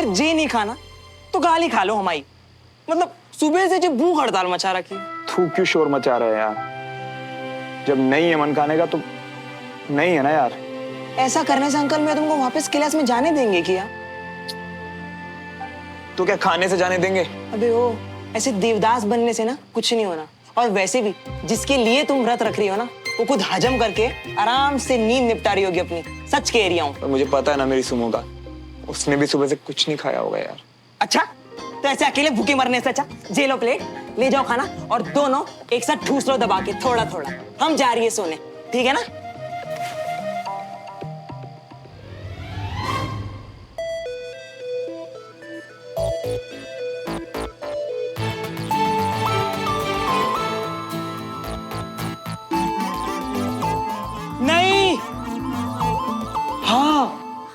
अगर जे नहीं खाना तो गाली खा लो हमारी। मतलब सुबह से जो भूख हड़ताल मचा रखी। तू क्यों शोर मचा रहा है यार? जब नहीं है मन खाने का तो नहीं है ना यार। ऐसा करने से अंकल मैं तुमको वापस क्लास में जाने देंगे क्या? तो क्या खाने से जाने देंगे? अबे ओ, ऐसे देवदास बनने से ना कुछ नहीं होना। और वैसे भी जिसके लिए तुम व्रत रख रही हो ना, वो खुद हजम करके आराम से नींद निपटा रही होगी अपनी। सच कह रही हूँ। मुझे पता है ना मेरी सुमो का, उसने भी सुबह से कुछ नहीं खाया होगा यार। अच्छा, तो ऐसे अकेले भूखे मरने से अच्छा जे लो प्लेट, ले जाओ खाना और दोनों एक साथ ठूस लो दबा के थोड़ा थोड़ा। हम जा रही है सोने, ठीक है ना? नहीं। हाँ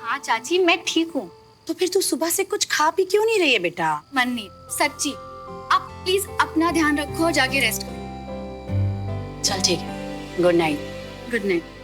हाँ चाची, मैं ठीक हूँ। तो फिर तू सुबह से कुछ खा पी क्यों नहीं रही है बेटा? मन नहीं, सच्ची। आप प्लीज अपना ध्यान रखो और जाके रेस्ट करो। चल ठीक है, गुड नाइट। Good night.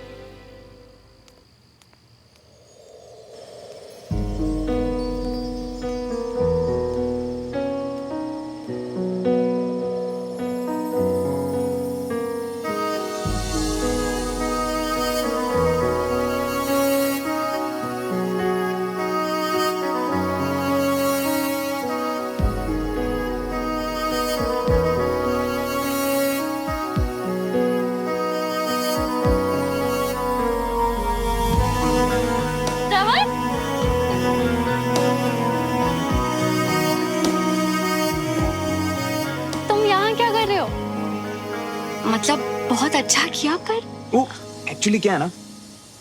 मतलब बहुत अच्छा किया पर वो एक्चुअली क्या है ना,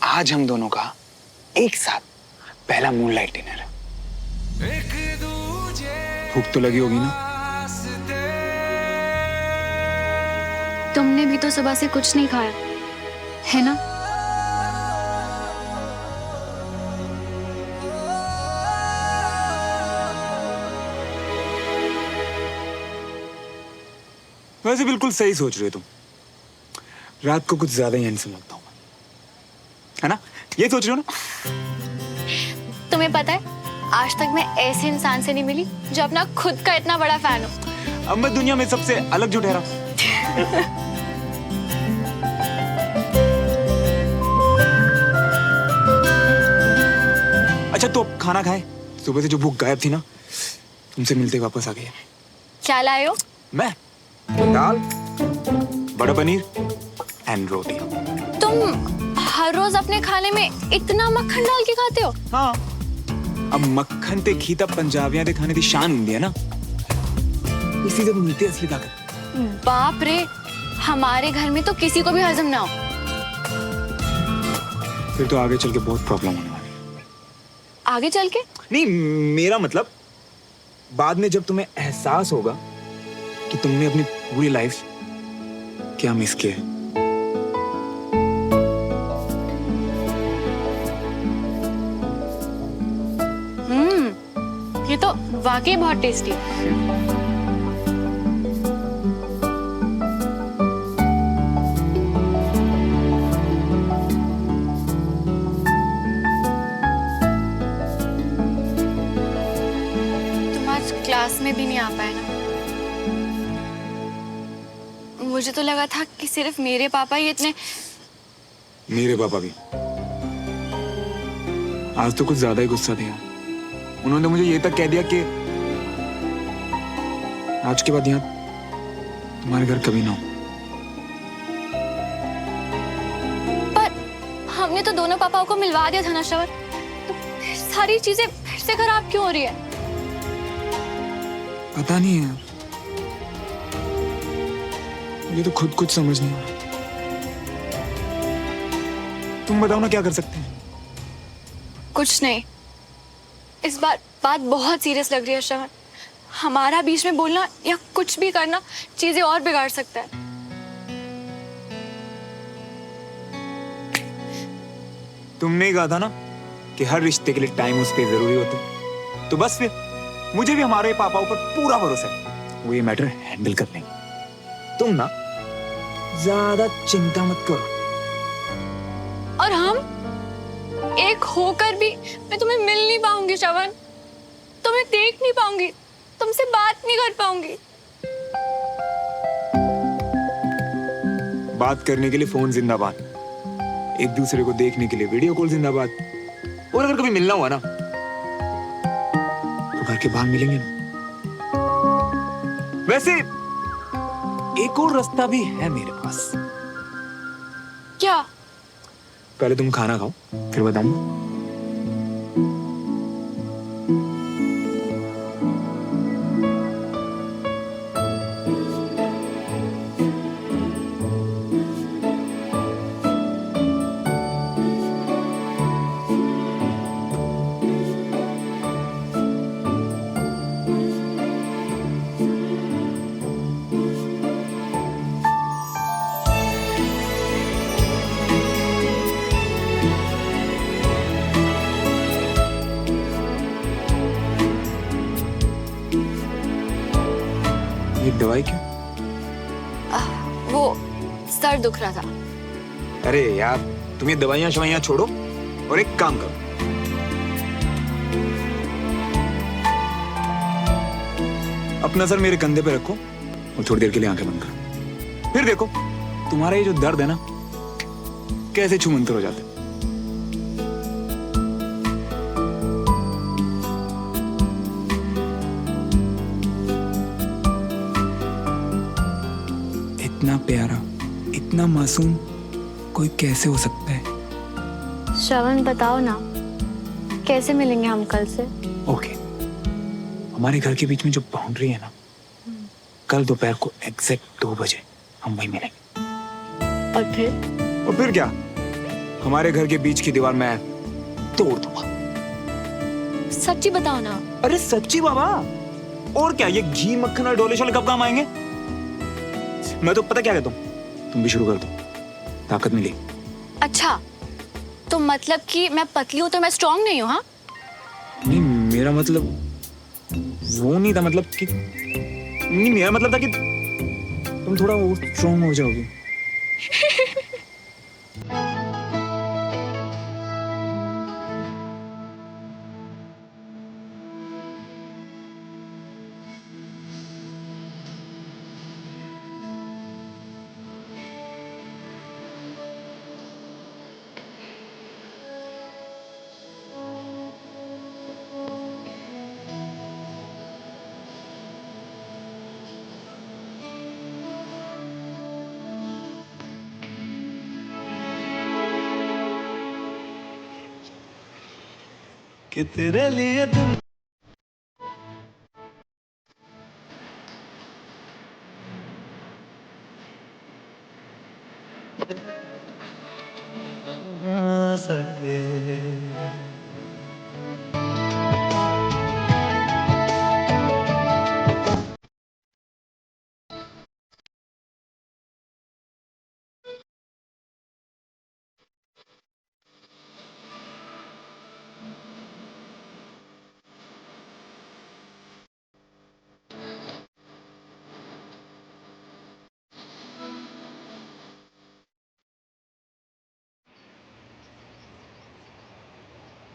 आज हम दोनों का एक साथ पहला मूनलाइट डिनर है। भूख तो लगी होगी ना? तुमने भी तो सुबह से कुछ नहीं खाया है ना? वैसे बिल्कुल सही सोच रहे हो तुम। रात को कुछ ज्यादा ही हैंडसम लगता हूँ, है ना? ये सोच रहे हो ना? तुम्हें पता है, आज तक मैं ऐसे इंसान से नहीं मिली जो अपना खुद का इतना बड़ा फैन हो। अब मैं दुनिया में सबसे अलग जो ठहरा। अच्छा तो अब खाना खाए? सुबह से जो भूख गायब थी ना, तुमसे मिलते वापस आ गई है। क्या लाए हो? मैं दाल, बटर पनीर एंड रोटी। तुम हर रोज अपने खाने में इतना मक्खन डाल के खाते हो? हाँ, अब मक्खन ते घी ता पंजाबियां दे खाने दी शान हुंदी है ना, इसी से मिलती है असली ताकत। बाप रे, हमारे घर में तो किसी को भी हजम ना हो। फिर तो आगे चल के बहुत प्रॉब्लम होने वाली है। आगे चल के? नहीं, मेरा मतलब बाद में जब तुम्हें एहसास होगा कि तुमने अपनी पूरी लाइफ क्या मिस किया है। ये तो वाकई बहुत टेस्टी है। तुम आज क्लास में भी नहीं आ पाए ना? मुझे तो लगा था कि सिर्फ मेरे पापा ही इतने। मेरे पापा भी आज तो कुछ ज्यादा ही गुस्सा दिया। उन्होंने मुझे ये तक कह दिया कि आज के बाद यहाँ तुम्हारे घर कभी ना हो। पर हमने तो दोनों पापाओं को मिलवा दिया था ना श्रवण, तो फिर सारी चीजें फिर से खराब क्यों हो रही है? पता नहीं यार, मुझे तो खुद कुछ समझ नहीं आ रहा। तुम बताओ ना, क्या कर सकते हैं? कुछ नहीं, इस बार बात बहुत सीरियस लग रही है श्रवण। हमारा बीच में बोलना या कुछ भी करना चीजें और बिगाड़ सकता है। तुमने ही कहा था ना कि हर रिश्ते के लिए टाइम उस पे जरूरी होता है, तो बस फिर मुझे भी हमारे पापाओं पर पूरा भरोसा है, वो ये मैटर हैंडल कर लेंगे। तुम ना ज्यादा चिंता मत करो। और हम एक होकर भी मैं तुम्हें मिल नहीं पाऊंगी श्रवण। तुम्हें देख नहीं पाऊंगी, तुमसे बात नहीं कर पाऊंगी। बात करने के लिए फोन जिंदाबाद, एक दूसरे को देखने के लिए वीडियो कॉल जिंदाबाद। और अगर कभी मिलना हुआ ना तो घर के बाहर मिलेंगे ना। वैसे एक और रास्ता भी है मेरे पास। क्या? पहले तुम खाना खाओ फिर बताऊं। ये दवाई क्यों? वो सर दुख रहा था। अरे यार तुम ये दवाइयां शवाइयां छोड़ो और एक काम करो। अपना सर मेरे कंधे पे रखो और थोड़ी देर के लिए आंखें बंद करो। फिर देखो तुम्हारा ये जो दर्द है ना कैसे छूमंतर हो जाता है। इतना प्यारा, इतना मासूम कोई कैसे हो सकता है? श्रवण बताओ ना, कैसे मिलेंगे हम कल से? ओके, हमारे घर के बीच में जो बाउंड्री है ना, कल दोपहर को एग्जैक्ट 2 बजे हम वहीं मिलेंगे। और फिर क्या, हमारे घर के बीच की दीवार मैं तोड़ दूंगा। सच्ची बताओ ना। अरे सच्ची बाबा, और क्या, ये घी मक्खन और डोले शोले कब काम आएंगे? मैं तो पता क्या कहता हूँ, तुम भी शुरू कर दो, ताकत मिली। अच्छा, तो मतलब कि मैं पतली हूँ तो मैं स्ट्रांग नहीं हूँ? हाँ, नहीं मेरा मतलब वो नहीं था, मतलब कि नहीं, मेरा मतलब था कि तुम थोड़ा वो स्ट्रांग हो जाओगी। कि तेरे लिए दिन आ सके।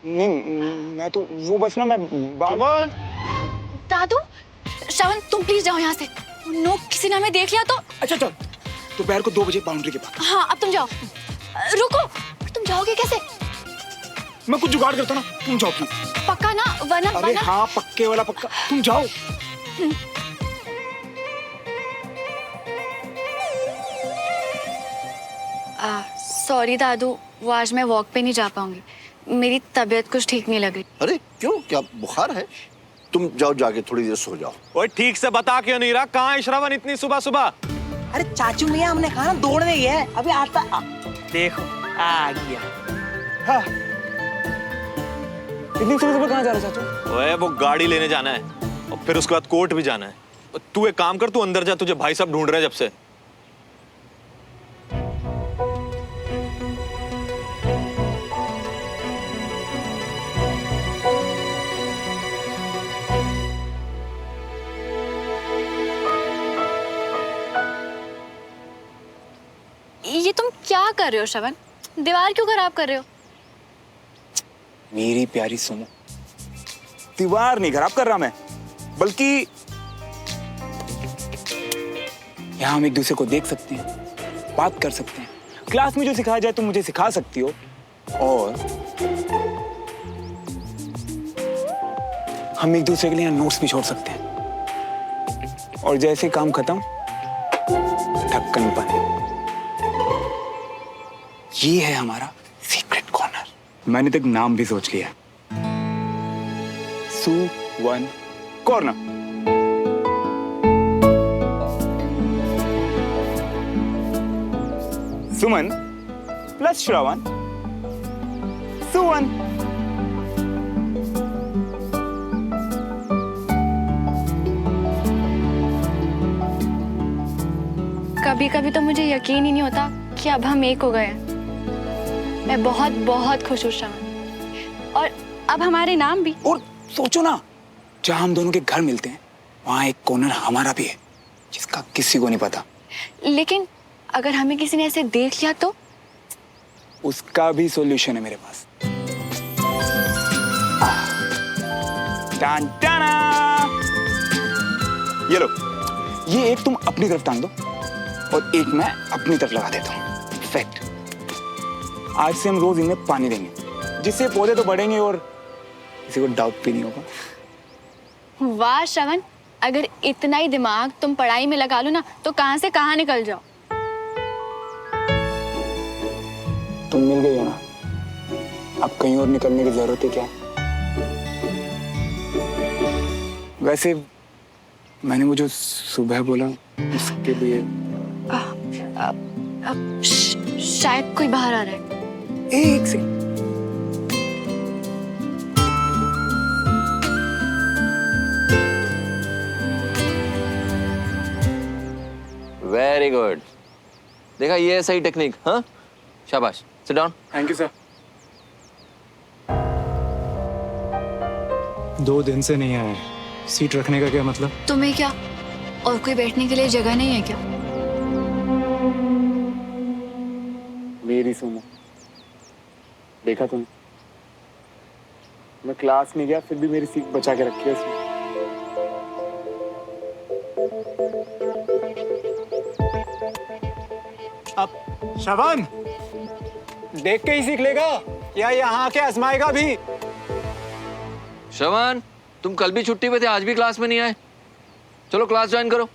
नहीं मैं तो वो बस ना, मैं बाबा। दादू, श्रवण तुम प्लीज जाओ यहाँ से। नो, किसी ने हमें देख लिया तो। अच्छा चल, दोपहर को 2 बजे बाउंड्री के पास। हाँ, अब तुम जाओ। रुको, तुम जाओगे कैसे? मैं कुछ जुगाड़ करता ना, तुम जाओ प्लीज। पक्का ना? वरना अरे हाँ, पक्के वाला पक्का, तुम जाओ। सॉरी दादू, वो आज मैं वॉक पे नहीं जा पाऊंगी। मेरी तबीयत कुछ ठीक नहीं लग रही। अरे क्यों, क्या बुखार है? तुम जाओ, जाके थोड़ी देर सो जाओ। ओए ठीक से बता क्यों नहीं रहा, कहाँ है श्रवण इतनी सुबह सुबह? अरे चाचू भैया, हमने कहा ना दौड़ने गया है, अभी आता देखो आ गया। हाँ। इतनी सुबह सुबह कहाँ जा रहे हो चाचू? ओए वो गाड़ी लेने जाना है और फिर उसके बाद कोर्ट भी जाना है। तू एक काम कर, तू अंदर जा, तुझे भाई साहब ढूंढ रहे हैं जब से। ये तुम क्या कर रहे हो श्रवण? दीवार क्यों खराब कर रहे हो? मेरी प्यारी सुनो, दीवार नहीं खराब कर रहा मैं, बल्कि यहाँ हम एक दूसरे को देख सकते हैं, बात कर सकते हैं। क्लास में जो सिखाया जाए तुम मुझे सिखा सकती हो, और हम एक दूसरे के लिए नोट्स भी छोड़ सकते हैं। और जैसे काम खत्म, ढक्कन बंद। ये है हमारा सीक्रेट कॉर्नर। मैंने तक नाम भी सोच लिया, सुवन कॉर्नर। सुमन प्लस श्रवण, सुवन। कभी कभी तो मुझे यकीन ही नहीं होता कि अब हम एक हो गए हैं। मैं बहुत बहुत खुश हूँ श्रवण, और अब हमारे नाम भी। और सोचो ना, जहां हम दोनों के घर मिलते हैं वहां एक कॉर्नर हमारा भी है, जिसका किसी को नहीं पता। लेकिन अगर हमें किसी ने ऐसे देख लिया तो? उसका भी सॉल्यूशन है मेरे पास। टान टाना। ये लो, ये एक तुम अपनी तरफ टांग दो और एक मैं अपनी तरफ लगा देता हूँ। परफेक्ट। आज से हम रोज इनमें पानी देंगे, जिससे पौधे तो बढ़ेंगे और किसी को डाउट भी नहीं होगा। वाह श्रवण, अगर इतना ही दिमाग तुम पढ़ाई में लगा लो ना तो कहां से कहां निकल जाओ। तुम मिल गई हो ना, अब कहीं और निकलने की जरूरत है क्या? वैसे मैंने वो जो सुबह बोला उसके लिए शायद कोई बाहर आ रहा है। एक सेकंड। Very good. देखा, ये है सही टेक्निक। हाँ, शाबाश। Sit down. Thank you sir. 2 दिन से नहीं आए, सीट रखने का क्या मतलब? तुम्हें क्या और कोई बैठने के लिए जगह नहीं है क्या? मेरी सुनो, देखा तुमने, मैं क्लास में गया फिर भी मेरी सीट बचा के रखी है उसने। अब श्रवण देख के ही सीख लेगा या यहाँ आके आजमाएगा भी? श्रवण, तुम कल भी छुट्टी पे थे, आज भी क्लास में नहीं आए। चलो क्लास ज्वाइन करो।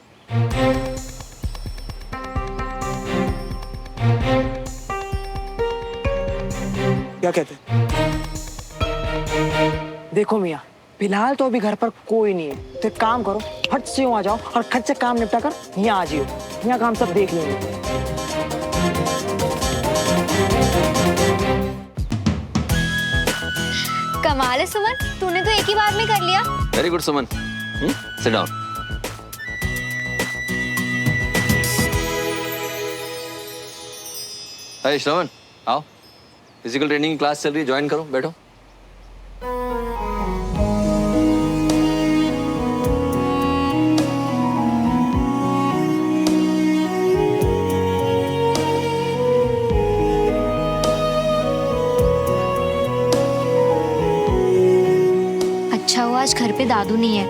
क्या कहते हैं? देखो मियाँ, फिलहाल तो अभी घर पर कोई नहीं है, तो एक काम करो, फट से यूं आ जाओ और खट से काम निपटा कर यहाँ आ जाओ। यहाँ काम सब देख लेंगे। कमाल है सुमन, तूने तो एक ही बार में कर लिया। Very good Suman. Sit down. Hi Shravan, आओ। फिजिकल ट्रेनिंग क्लास चल रही है, ज्वाइन करो, बैठो। अच्छा हुआ आज घर पे दादू नहीं है।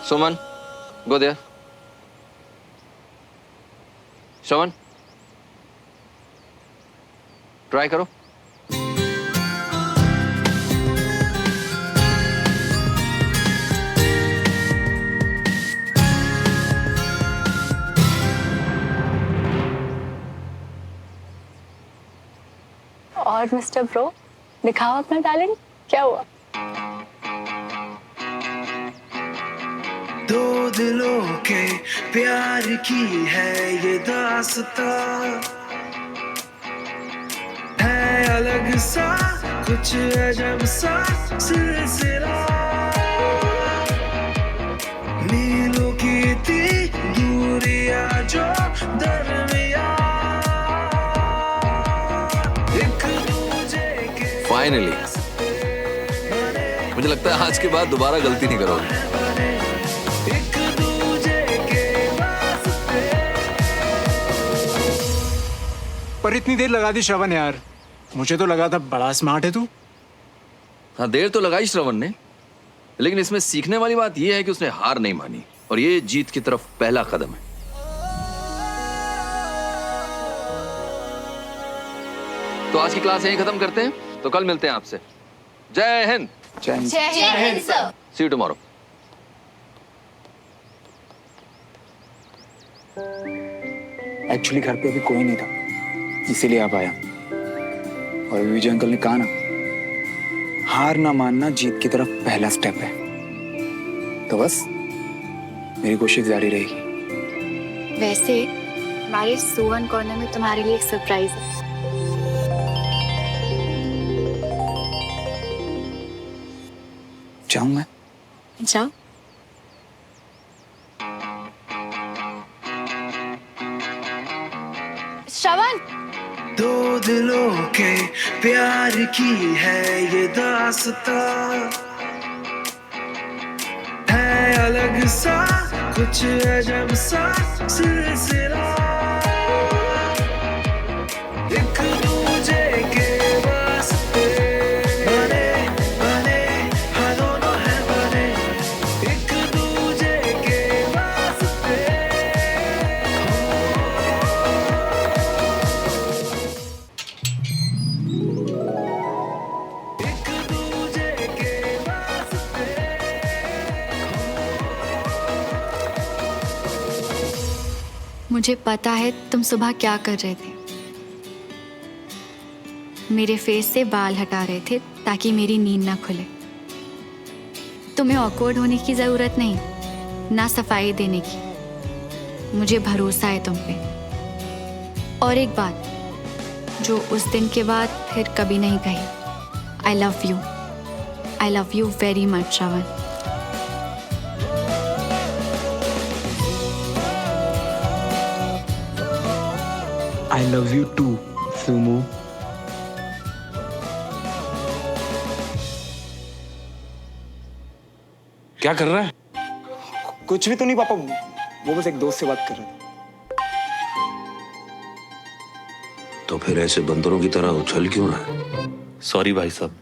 सुमन, गो देयर। श्रवण, ट्राई करो। और मिस्टर ब्रो, दिखाओ अपना टैलेंट, क्या हुआ? दो दिलों के प्यार की है ये दास्तां, है अलग सा कुछ अजब सा सिलसिला, मीलों की थी दूरियां जो दरमियां, एक दूजे के फाइनली मुझे लगता है आज के बाद दोबारा गलती नहीं करोगे। पर इतनी देर लगा दी श्रवण यार, मुझे तो लगा था बड़ा स्मार्ट है तू। हाँ, देर तो लगाई श्रवण ने, लेकिन इसमें सीखने वाली बात यह है कि उसने हार नहीं मानी और ये जीत की तरफ पहला कदम है। तो आज की क्लास यहीं खत्म करते हैं, तो कल मिलते हैं आपसे। जय हिंद। जय हिंद। जय Hind sir. See you tomorrow. Actually घर पे अभी कोई नहीं था, इसीलिए आप आया। और विजय अंकल ने कहा ना, हार ना मानना जीत की तरफ पहला स्टेप है। तो बस मेरी कोशिश जारी रहेगी। वैसे हमारे सुवन कॉर्नर में तुम्हारे लिए एक सरप्राइज है। जाऊं मैं? जाओ। श्रवण, दो दिलों के प्यार की है ये दास्तां, है अलग सा कुछ अजब सा सिलसिला, एक दूजे के वास्ते बने बने हाँ दोनों है बने, एक दूजे के वास्ते। मुझे पता है तुम सुबह क्या कर रहे थे। मेरे फेस से बाल हटा रहे थे ताकि मेरी नींद ना खुले। तुम्हें ऑकवर्ड होने की जरूरत नहीं, ना सफाई देने की। मुझे भरोसा है तुम पे। और एक बात जो उस दिन के बाद फिर कभी नहीं कही, I love you. I love you very much Shravan. I love you too, Sumo. क्या कर रहा है? कुछ भी तो नहीं पापा, वो बस एक दोस्त से बात कर रहा था। तो फिर ऐसे बंदरों की तरह उछल क्यों रहा है? सॉरी भाई साहब,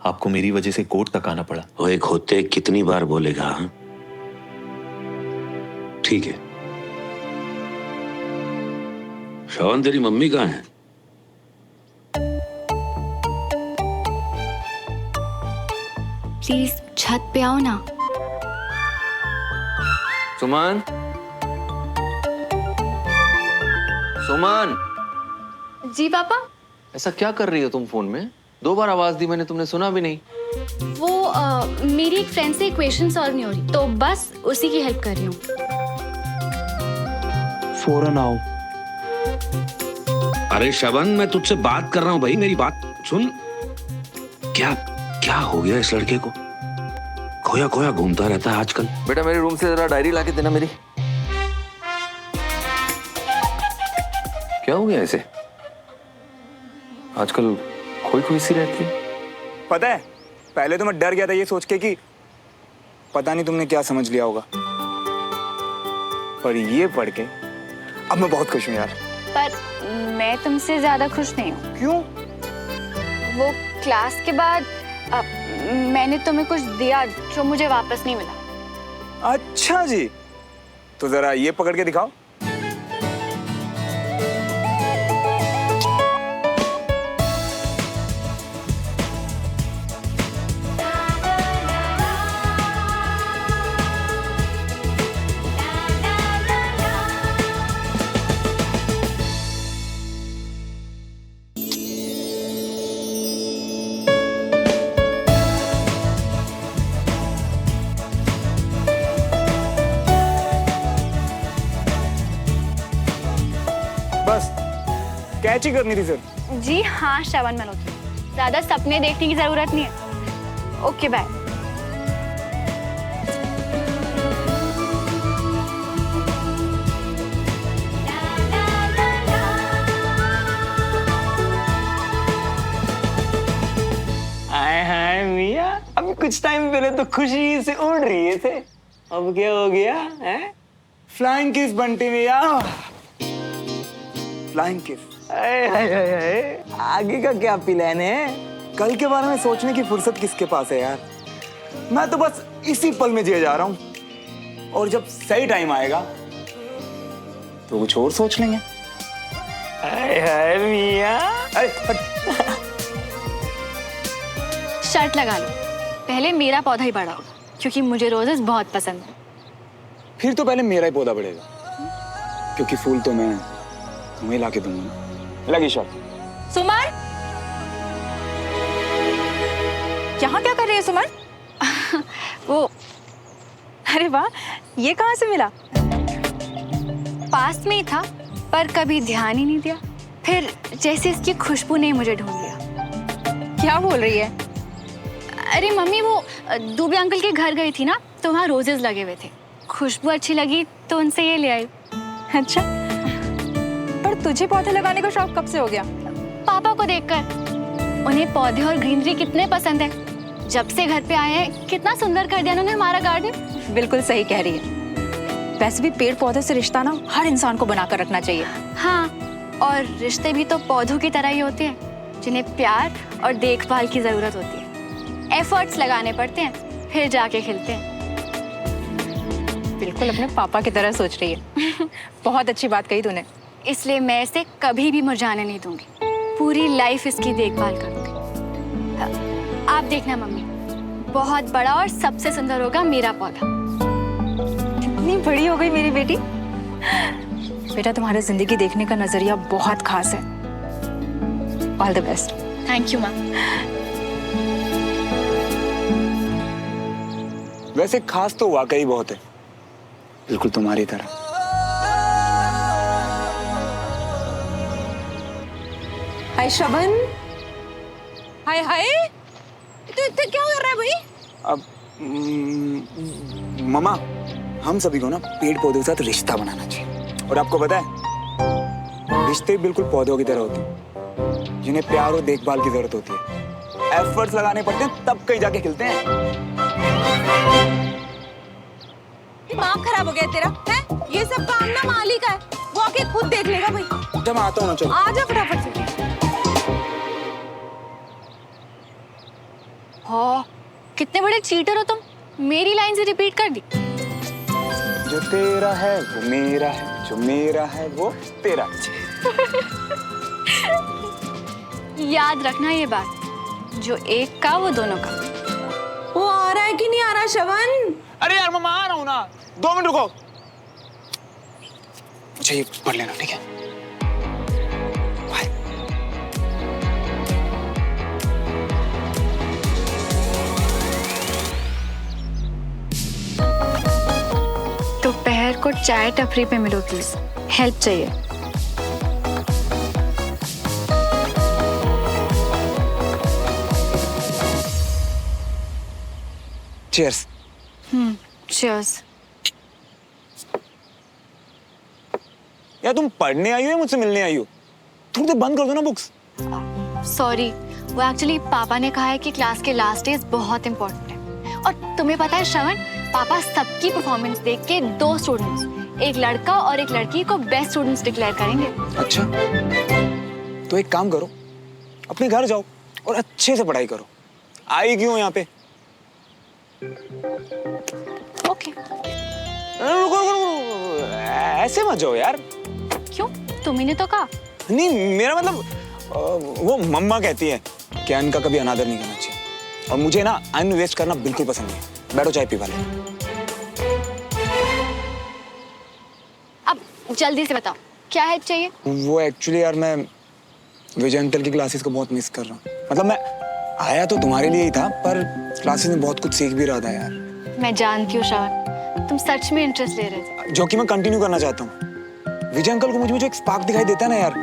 आपको मेरी वजह से कोर्ट तक आना पड़ा। वो एक होते कितनी बार बोलेगा? हाँ ठीक है। श्रवण, तेरी मम्मी कहाँ है? प्लीज छत पे आओ ना। सुमन, सुमन, जी पापा। ऐसा क्या कर रही हो तुम फोन में? 2 बार आवाज दी मैंने, तुमने सुना भी नहीं। वो मेरी एक फ्रेंड से इक्वेशन सॉल्व नहीं हो रही, तो बस उसी की हेल्प कर रही हूँ। फौरन आओ। अरे श्रवण, मैं तुझसे बात कर रहा हूँ भाई, मेरी बात सुन। क्या क्या हो गया इस लड़के को? खोया खोया घूमता रहता है आजकल। बेटा मेरे रूम से जरा डायरी लाके देना मेरी। क्या हो गया इसे? आजकल खोई खोई सी रहती है। पता है, पहले तो मैं डर गया था ये सोच के कि पता नहीं तुमने क्या समझ लिया होगा, पर ये पढ़ के अब मैं बहुत खुश हूँ यार। पर मैं तुमसे ज्यादा खुश नहीं हूँ। क्यों? वो क्लास के बाद मैंने तुम्हें कुछ दिया जो मुझे वापस नहीं मिला। अच्छा जी, तो जरा ये पकड़ के दिखाओ। बस कैच ही करनी थी सर। जी हाँ श्रवण मल्होत्रा, ज्यादा सपने देखने की जरूरत नहीं है। Okay bye. हाय हाय मिया, अभी कुछ टाइम पहले तो खुशी से उड़ रही थे, अब क्या हो गया है? फ्लाइंग किस बंटी मिया, फ्लाइंग किस। आगे का क्या प्लान है? कल के बारे में सोचने की फुर्सत किसके पास है यार? मैं तो बस इसी पल में जिए जा रहा हूँ, और जब सही टाइम आएगा तो कुछ और सोच लेंगे। मियां, शर्त लगा लो, पहले मेरा पौधा ही बड़ा होगा, क्योंकि मुझे रोजेस बहुत पसंद है। फिर तो पहले मेरा ही पौधा बढ़ेगा, क्योंकि फूल तो मैं तुम्हें ला के दूंगा। लगी शर्त। सुमन, यहाँ क्या कर रही है सुमन? वो अरे वाह, ये कहाँ से मिला? पास में ही था, पर कभी ध्यान ही नहीं दिया। फिर जैसे इसकी खुशबू ने मुझे ढूंढ लिया। क्या बोल रही है? अरे मम्मी, वो दुबे अंकल के घर गई थी ना, तो वहाँ रोजेस लगे हुए थे। खुशबू अच्छी लगी तो उनसे ये ले आई। अच्छा, पर तुझे पौधे लगाने का शौक कब से हो गया? पापा को देखकर। उन्हें पौधे और ग्रीनरी कितने पसंद है। जब से घर पे आए हैं, कितना सुंदर कर दिया उन्होंने हमारा गार्डन। बिल्कुल सही कह रही है। वैसे भी पेड़ पौधे से रिश्ता ना हर इंसान को बनाकर रखना चाहिए। हाँ, और रिश्ते भी तो पौधों की तरह ही होते हैं, जिन्हें प्यार और देखभाल की जरूरत होती है। एफर्ट्स लगाने पड़ते हैं, फिर जाके खिलते हैं। बिल्कुल अपने पापा की तरह सोच रही है। बहुत अच्छी बात कही तूने। इसलिए मैं इसे कभी भी मुरझाने नहीं दूंगी। पूरी लाइफ इसकी देखभाल करूंगी। आप देखना मम्मी, बहुत बड़ा और सबसे सुंदर होगा मेरा पौधा। इतनी बड़ी हो गई मेरी बेटी। बेटा, तुम्हारे जिंदगी देखने का नजरिया बहुत खास है। All the best. Thank you ma'am. वैसे खास तो वाकई बहुत है, बिल्कुल तुम्हारी तरह। हाय श्रवण। हाय हाय, तो इतना क्या कर रहा है भाई? अब मम्मा, हम सभी को ना पेड़ पौधों के साथ रिश्ता बनाना चाहिए। और आपको पता है, रिश्ते बिल्कुल पौधों की तरह होते हैं, जिन्हें प्यार और देखभाल की जरूरत होती है। एफर्ट्स लगाने पड़ते हैं, तब कहीं जाके खिलते हैं। दिमाग खराब हो गया तेरा है? ये सब काम ना माली का है, वो आके खुद देख लेगा भाई। जब आता हूँ ना, चलो आ जा फटाफट से। हाँ, कितने बड़े चीटर हो तुम। मेरी लाइन से रिपीट कर दी। जो तेरा है वो मेरा है, जो मेरा है वो तेरा। याद रखना ये बात, जो एक का वो दोनों का। वो आ रहा है कि नहीं आ रहा श्रवण? अरे यार मम्मा, आ रहा हूँ ना, 2 मिनट रुको। मुझे ये पढ़ लेना, ठीक है? बाय। दोपहर को चाय टपरी पे मिलो प्लीज, हेल्प चाहिए। चीयर्स। चीयर्स। यार तुम पढ़ने आई हो या मुझसे मिलने आई हो? थोड़ी देर बंद कर दो ना बुक्स। सॉरी, वो एक्चुअली पापा ने कहा है कि क्लास के लास्ट डेज बहुत इंपॉर्टेंट है। और तुम्हें पता है श्रवण, पापा सबकी परफॉर्मेंस देख के 2 स्टूडेंट्स, एक लड़का और एक लड़की को बेस्ट स्टूडेंट्स डिक्लेयर करेंगे। अच्छा, तो एक काम करो, अपने घर जाओ और अच्छे से पढ़ाई करो। आई क्यों यहाँ पे? ओके। रुको रुको रुको, ऐसे मत जाओ यार। क्यों? तुम्ही ने तो कहा। नहीं, मेरा मतलब वो मम्मा कहती है कि अन्न का कभी अनादर नहीं करना चाहिए, और मुझे ना अन्न वेस्ट करना बिल्कुल पसंद नहीं। बैठो, चाय पी वाले। अब जल्दी से बताओ, क्या हेल्प चाहिए? वो एक्चुअली यार, मैं विजय अंकल की क्लासेस को बहुत मिस कर रहा हूँ। मतलब मैं आया तो तुम्हारे लिए ही था, पर क्लासेस में बहुत कुछ सीख भी रहा था यार। मैं जानती हूँ श्रवण, तुम सच में इंटरेस्ट ले रहे थे, जो कि मैं कंटिन्यू करना चाहता हूँ। विजय अंकल को मुझ में जो एक स्पार्क दिखाई देता है ना यार,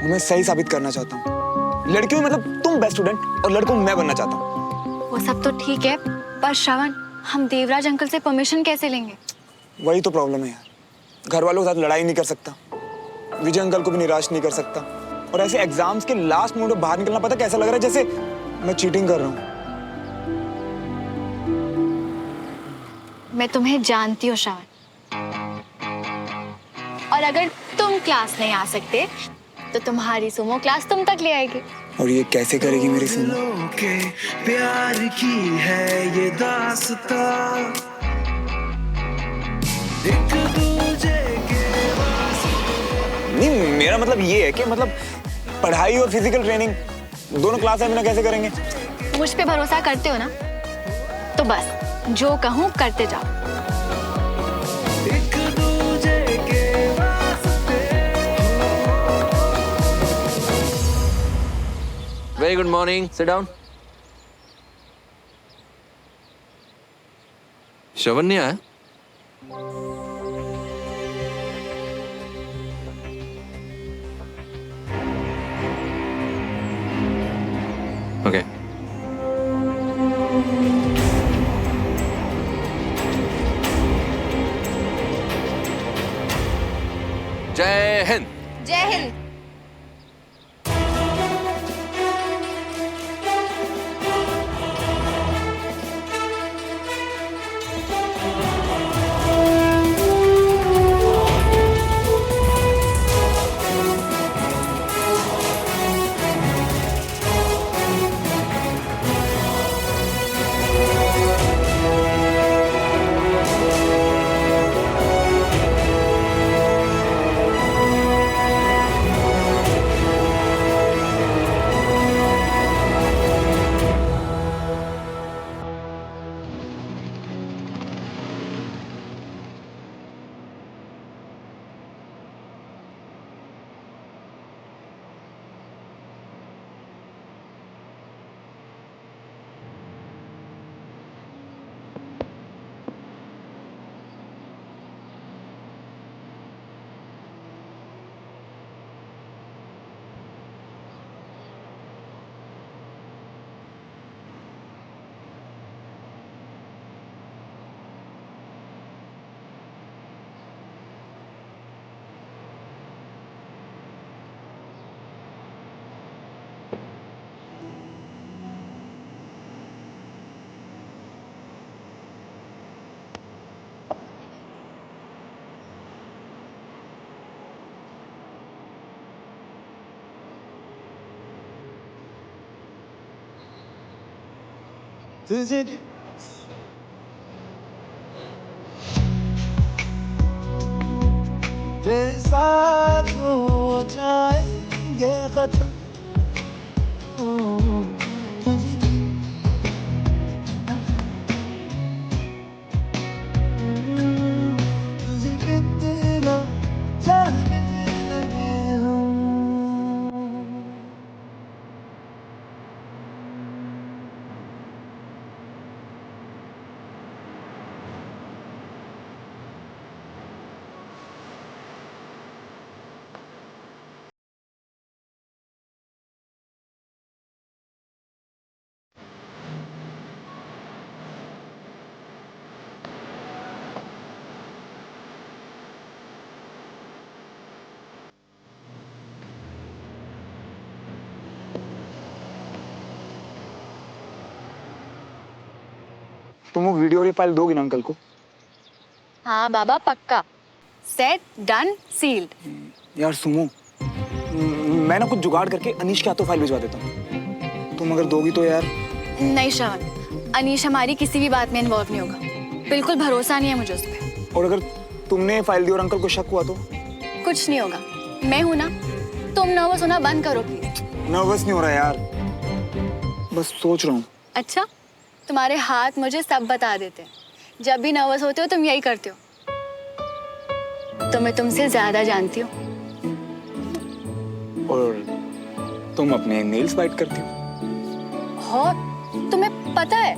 वो मैं सही साबित करना चाहता हूँ। लड़कियों में मतलब तुम बेस्ट स्टूडेंट और लड़कों में मैं बनना चाहता हूँ। वो सब तो ठीक है, पर श्रवण, हम देवराज अंकल से परमिशन कैसे लेंगे? वही तो प्रॉब्लम है यार, घर वालों के साथ लड़ाई नहीं कर सकता, विजय अंकल को भी निराश नहीं कर सकता, और ऐसे एग्जाम्स के लास्ट मोमेंट में बाहर निकलना पता कैसा लग रहा है, जैसे मैं चीटिंग कर रहा हूँ। मैं तुम्हें जानती हूँ श्रवण, और अगर तुम क्लास नहीं आ सकते तो तुम्हारी सुमो क्लास तुम तक ले आएगी। और ये कैसे करेगी मेरी सुनो? के प्यार की है ये दास्तां, एक दूजे के नहीं, मेरा मतलब ये है कि मतलब पढ़ाई और फिजिकल ट्रेनिंग दोनों क्लास में कैसे करेंगे? मुझ पे भरोसा करते हो ना, तो बस जो कहूँ करते जाओ। एक दूजे के वास्ते। Very good morning, sit down. Shravan नहीं आया? ओके। जय हिंद। जय हिंद। साथ हो जाएंगे खत्म। कितना चाहने लगे हम। तुम वो वीडियो वाली फाइल दोगी ना अंकल को? हाँ बाबा, पक्का। Set, done, sealed. यार सुमो, मैं ना कुछ जुगाड़ करके अनीश के हाथों फाइल भिजवा देता हूँ। तुम अगर दोगी तो यार। नहीं श्रवण, अनीश हमारी किसी भी बात में इन्वॉल्व नहीं होगा। बिल्कुल भरोसा नहीं है मुझे उस पर। और अगर तुमने फाइल दी और अंकल को शक हुआ तो? कुछ नहीं होगा, मैं हूं ना। तुम नर्वस होना बंद करो प्लीज। नर्वस नहीं हो रहा यार, बस सोच रहा हूँ। अच्छा, तुम्हारे हाथ मुझे सब बता देते हैं। जब भी नर्वस होते हो तुम यही करते हो। तो मैं तुमसे ज्यादा जानती हूँ। और तुम अपने नेल्स बाइट करती हो? और तुम्हें पता है?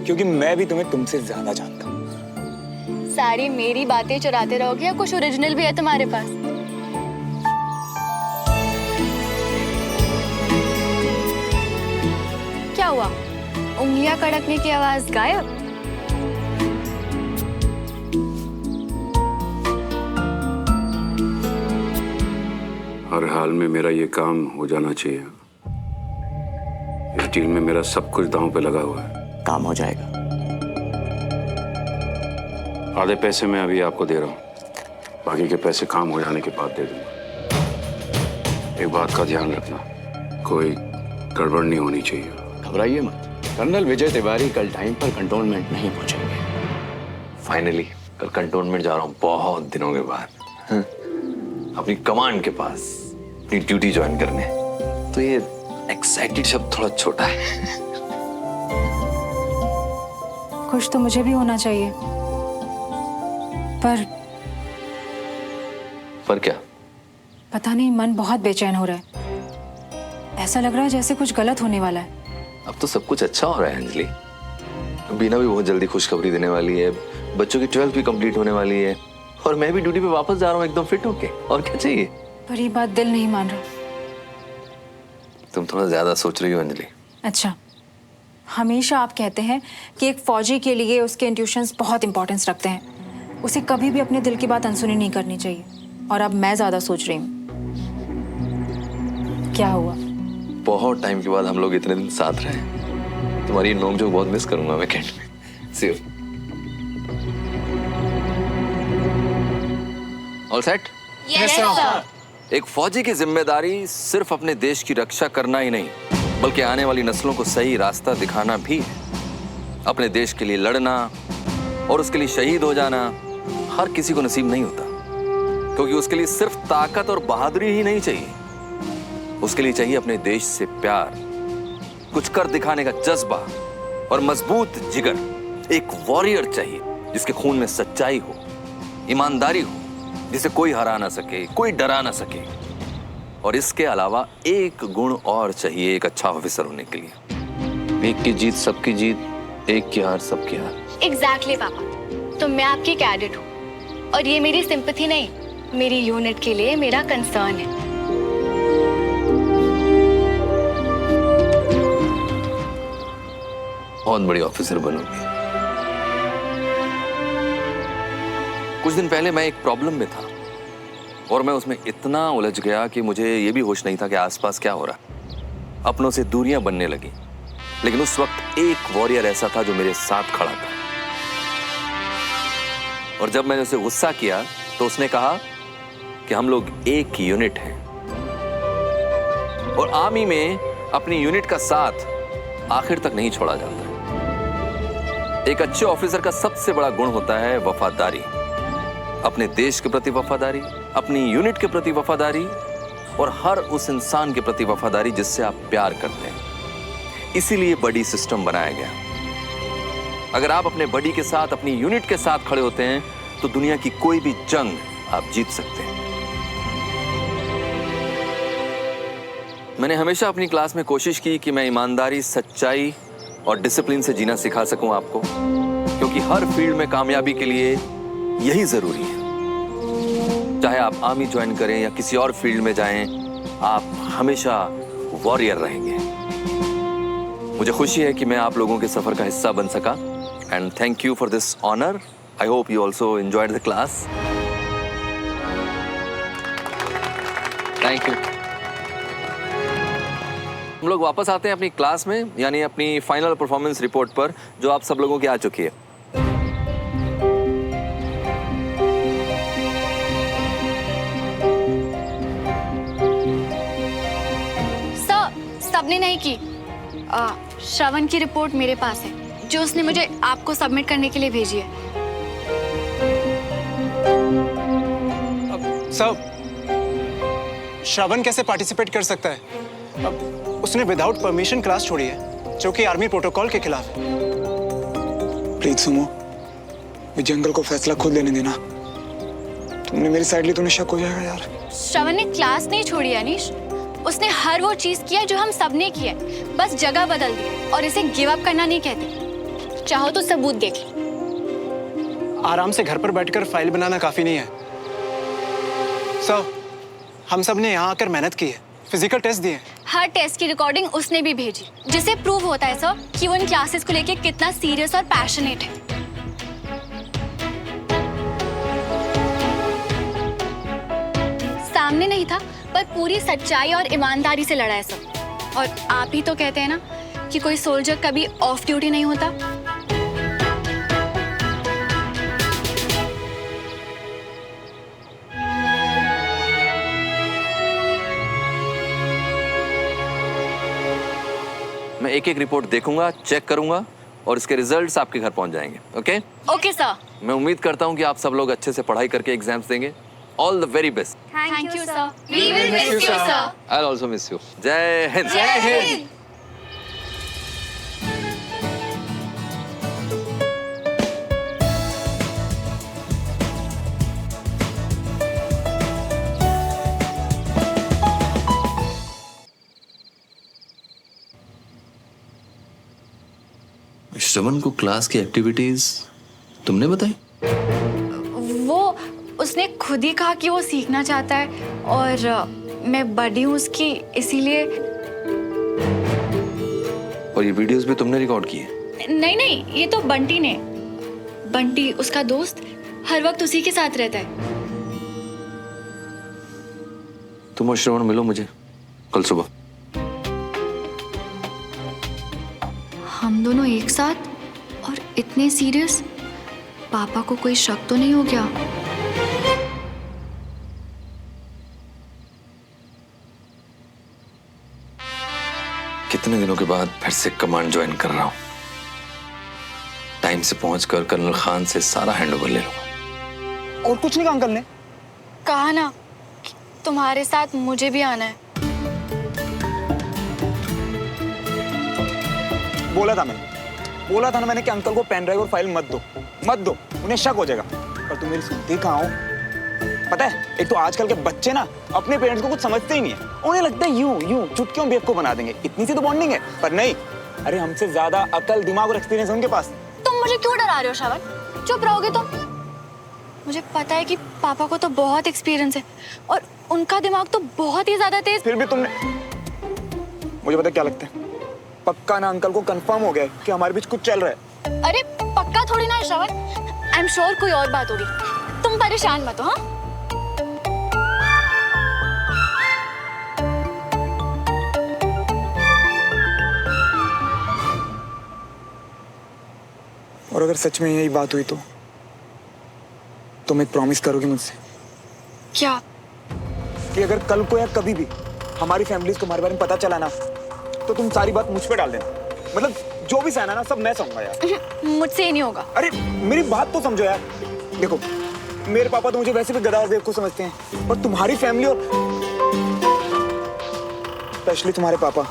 क्योंकि मैं भी तुम्हें तुमसे ज्यादा जानता हूँ। सारी मेरी बातें चुराते रहोगे या कुछ ओरिजिनल भी है तुम्हारे पास? क्या हुआ? उंगलियां कड़कने की आवाज गायब? हर हाल में मेरा ये काम हो जाना चाहिए। इस डील में मेरा सब कुछ दांव पे लगा हुआ है। काम हो जाएगा। आधे पैसे मैं अभी आपको दे रहा हूँ, बाकी के पैसे काम हो जाने के बाद दे दूंगा। एक बात का ध्यान रखना, कोई गड़बड़ नहीं होनी चाहिए। घबराइए मत, कर्नल विजय तिवारी कल टाइम पर कंटोनमेंट नहीं पहुंचेंगे। फाइनली कल कंटोनमेंट जा रहा हूँ बहुत दिनों के बाद, हाँ? अपनी कमांड के पास अपनी ड्यूटी ज्वाइन करने। तो ये एक्साइटेड शब्द थोड़ा छोटा है। खुश तो मुझे भी होना चाहिए, पर क्या? पता नहीं, मन बहुत बेचैन हो रहा है। ऐसा लग रहा है जैसे कुछ गलत होने वाला है। अब तो सब कुछ अच्छा हो रहा है अंजलि। बीना भी बहुत जल्दी खुशखबरी देने वाली है, बच्चों की 12th भी कंप्लीट होने वाली है, और मैं भी ड्यूटी पे वापस जा रहा हूँ एकदम फिट होके। और क्या चाहिए? पर ये बात दिल नहीं मान रहा। तुम थोड़ा ज्यादा सोच रही हो अंजलि। अच्छा, हमेशा आप कहते हैं कि एक फौजी के लिए उसके इंट्यूशंस बहुत इंपॉर्टेंस रखते हैं, उसे कभी भी अपने दिल की बात अनसुनी नहीं करनी चाहिए। और अब मैं ज्यादा सोच रही हूँ। क्या हुआ? बहुत टाइम के बाद हम लोग इतने दिन साथ रहे। तुम्हारी नोक-झोंक बहुत मिस करूंगा वीकेंड में। See you. All set? Yes, sir. एक फौजी की जिम्मेदारी सिर्फ अपने देश की रक्षा करना ही नहीं, बल्कि आने वाली नस्लों को सही रास्ता दिखाना भी है। अपने देश के लिए लड़ना और उसके लिए शहीद हो जाना हर किसी को नसीब नहीं होता, क्योंकि उसके लिए सिर्फ ताकत और बहादुरी ही नहीं चाहिए, उसके लिए चाहिए अपने देश से प्यार, कुछ कर दिखाने का जज्बा और मजबूत जिगर। एक वॉरियर चाहिए जिसके खून में सच्चाई हो, ईमानदारी हो, जिसे कोई हरा ना सके, कोई डरा ना सके। और इसके अलावा एक गुण और चाहिए एक अच्छा ऑफिसर होने के लिए। एक की जीत सबकी जीत, एक की हार सबकी हार। एग्जैक्टली पापा, तो मैं आपकी कैडेट हूँ, और ये मेरी सिंपैथी नहीं, मेरी यूनिट के लिए मेरा कंसर्न है। बहुत बड़ी ऑफिसर बनोगी। कुछ दिन पहले मैं एक प्रॉब्लम में था और मैं उसमें इतना उलझ गया कि मुझे ये भी होश नहीं था कि आसपास क्या हो रहा। अपनों से दूरियां बनने लगी, लेकिन उस वक्त एक वॉरियर ऐसा था जो मेरे साथ खड़ा था। और जब मैंने उसे गुस्सा किया तो उसने कहा कि हम लोग एक यूनिट हैं, और आर्मी में अपनी यूनिट का साथ आखिर तक नहीं छोड़ा जाता। एक अच्छे ऑफिसर का सबसे बड़ा गुण होता है वफादारी, अपने देश के प्रति वफादारी, अपनी यूनिट के प्रति वफादारी, और हर उस इंसान के प्रति वफादारी जिससे आप प्यार करते हैं। इसीलिए बडी सिस्टम बनाया गया। अगर आप अपने बडी के साथ, अपनी यूनिट के साथ खड़े होते हैं तो दुनिया की कोई भी जंग आप जीत सकते हैं। मैंने हमेशा अपनी क्लास में कोशिश की कि मैं ईमानदारी, सच्चाई और डिसिप्लिन से जीना सिखा सकूं आपको, क्योंकि हर फील्ड में कामयाबी के लिए यही जरूरी है। चाहे आप आर्मी ज्वाइन करें या किसी और फील्ड में जाएं, आप हमेशा वॉरियर रहेंगे। मुझे खुशी है कि मैं आप लोगों के सफर का हिस्सा बन सका, and thank you for this honour. I hope you also enjoyed the class. Thank you. हम लोग वापस आते हैं अपनी क्लास में, यानी अपनी फाइनल परफॉर्मेंस रिपोर्ट पर, जो आप सब लोगों की आ चुकी है। सर, सबने नहीं की। श्रवण की रिपोर्ट मेरे पास है, जो उसने मुझे आपको सबमिट करने के लिए भेजी है। सर, श्रवण कैसे पार्टिसिपेट कर सकता है? अब उसने विदाउट परमिशन क्लास छोड़ी है, जो कि आर्मी प्रोटोकॉल के खिलाफ है। प्लीज सुमो, विजय अंकल को फैसला खुद लेने देना। तुमने मेरी साइड ली तो शक हो जाएगा यार। श्रवण ने क्लास नहीं छोड़ी अनीश, उसने हर वो चीज किया जो हम सब ने किया, बस जगह बदल दी। और इसे गिव अप करना नहीं कहते। चाहो तो सबूत देख लो। आराम से घर पर बैठकर फाइल बनाना काफी नहीं है। सर, हम सब ने यहाँ आकर मेहनत की है, फिजिकल टेस्ट दिए। हर टेस्ट की रिकॉर्डिंग उसने भी भेजी, जिससे प्रूव होता है सर कि वो इन क्लासेस को लेके कितना सीरियस और पैशनेट है। सामने नहीं था, पर पूरी सच्चाई और ईमानदारी से लड़ा है सर। और आप ही तो कहते हैं ना कि कोई सोल्जर कभी ऑफ ड्यूटी नहीं होता। एक एक रिपोर्ट देखूंगा, चेक करूंगा और इसके रिजल्ट्स आपके घर पहुंच जाएंगे। ओके? Okay sir. मैं उम्मीद करता हूं कि आप सब लोग अच्छे से पढ़ाई करके एग्जाम्स देंगे। All the very best. Thank you sir. We will miss you sir. I also miss you. जय हिंद। जय हिंद। श्रवण को क्लास की एक्टिविटीज तुमने बताई? वो उसने खुद ही कहा कि वो सीखना चाहता है और मैं बड़ी हूँ उसकी, इसीलिए। और ये वीडियोस भी तुमने रिकॉर्ड किए? नहीं नहीं, ये तो बंटी ने। बंटी उसका दोस्त हर वक्त उसी के साथ रहता है। तुम और श्रवण मिलो मुझे कल सुबह। हम दोनों एक साथ और इतने सीरियस? पापा को कोई शक तो नहीं हो गया? कितने दिनों के बाद फिर से कमांड ज्वाइन कर रहा हूं। टाइम से पहुंचकर कर्नल खान से सारा हैंडओवर ले लूंगा। और कुछ नहीं कहा अंकल ने? कहा ना कि तुम्हारे साथ मुझे भी आना है। बोला था ना मैंने कि अंकल को पेन ड्राइव और फाइल मत दो, उन्हें शक हो जाएगा। पर तुम मेरी सुनती कहाँ हो? पता है, एक तो आजकल के बच्चे ना अपने पेरेंट्स को कुछ समझते ही नहीं है। उन्हें लगता है यूं चुटकियों बेवकूफ बना देंगे, इतनी सी तो बॉन्डिंग है। पर नहीं, अरे हमसे ज्यादा अकल, दिमाग और एक्सपीरियंस है उनके पास। तुम मुझे क्यों डरा रहे हो श्रवण? चुप रहोगे तुम? मुझे पता है कि पापा को तो बहुत एक्सपीरियंस है और उनका दिमाग तो बहुत ही ज्यादा तेज। फिर भी तुमने, मुझे पता क्या लगता है, पक्का ना अंकल को कंफर्म हो गया है कि हमारे बीच कुछ चल रहा है। अरे पक्का थोड़ी ना है श्रवण, आई एम श्योर कोई और बात होगी। तुम परेशान मत हो। हाँ, और अगर सच में यही बात हुई तो तुम एक प्रॉमिस करोगी मुझसे? क्या? कि अगर कल को या कभी भी हमारी फैमिलीज को हमारे बारे में पता चला ना, तो तुम सारी बात मुझ पे डाल देना। मतलब जो भी सहना ना सब मैं सहूंगा यार। मुझसे ही नहीं होगा। अरे मेरी बात तो समझो यार। देखो, मेरे पापा तो मुझे वैसे भी गधा और बेवकूफ समझते हैं, और तुम्हारी फैमिली और स्पेशली तुम्हारे पापा,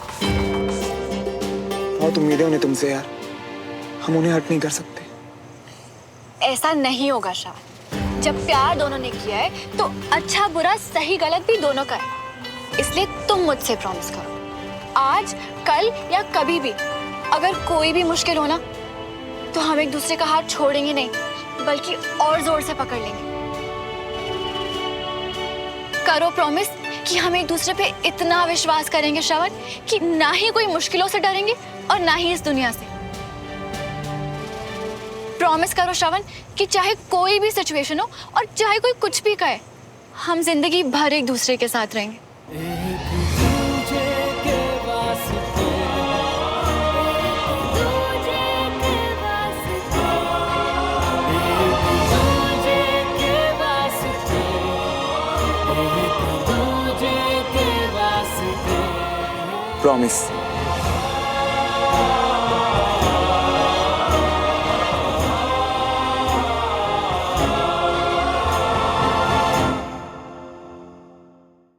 बहुत उम्मीदें उन्हें तुमसे यार। हम उन्हें हर्ट नहीं कर सकते। ऐसा नहीं होगा श्रवण। जब प्यार दोनों ने किया है तो अच्छा बुरा सही गलत भी दोनों का है। इसलिए तुम मुझसे प्रॉमिस करो, आज कल या कभी भी अगर कोई भी मुश्किल हो ना, तो हम एक दूसरे का हाथ छोड़ेंगे नहीं, बल्कि और जोर से पकड़ लेंगे। करो प्रॉमिस कि हम एक दूसरे पे इतना विश्वास करेंगे श्रवण कि ना ही कोई मुश्किलों से डरेंगे और ना ही इस दुनिया से। प्रॉमिस करो श्रवण कि चाहे कोई भी सिचुएशन हो और चाहे कोई कुछ भी कहे, हम जिंदगी भर एक दूसरे के साथ रहेंगे। प्रॉमिस।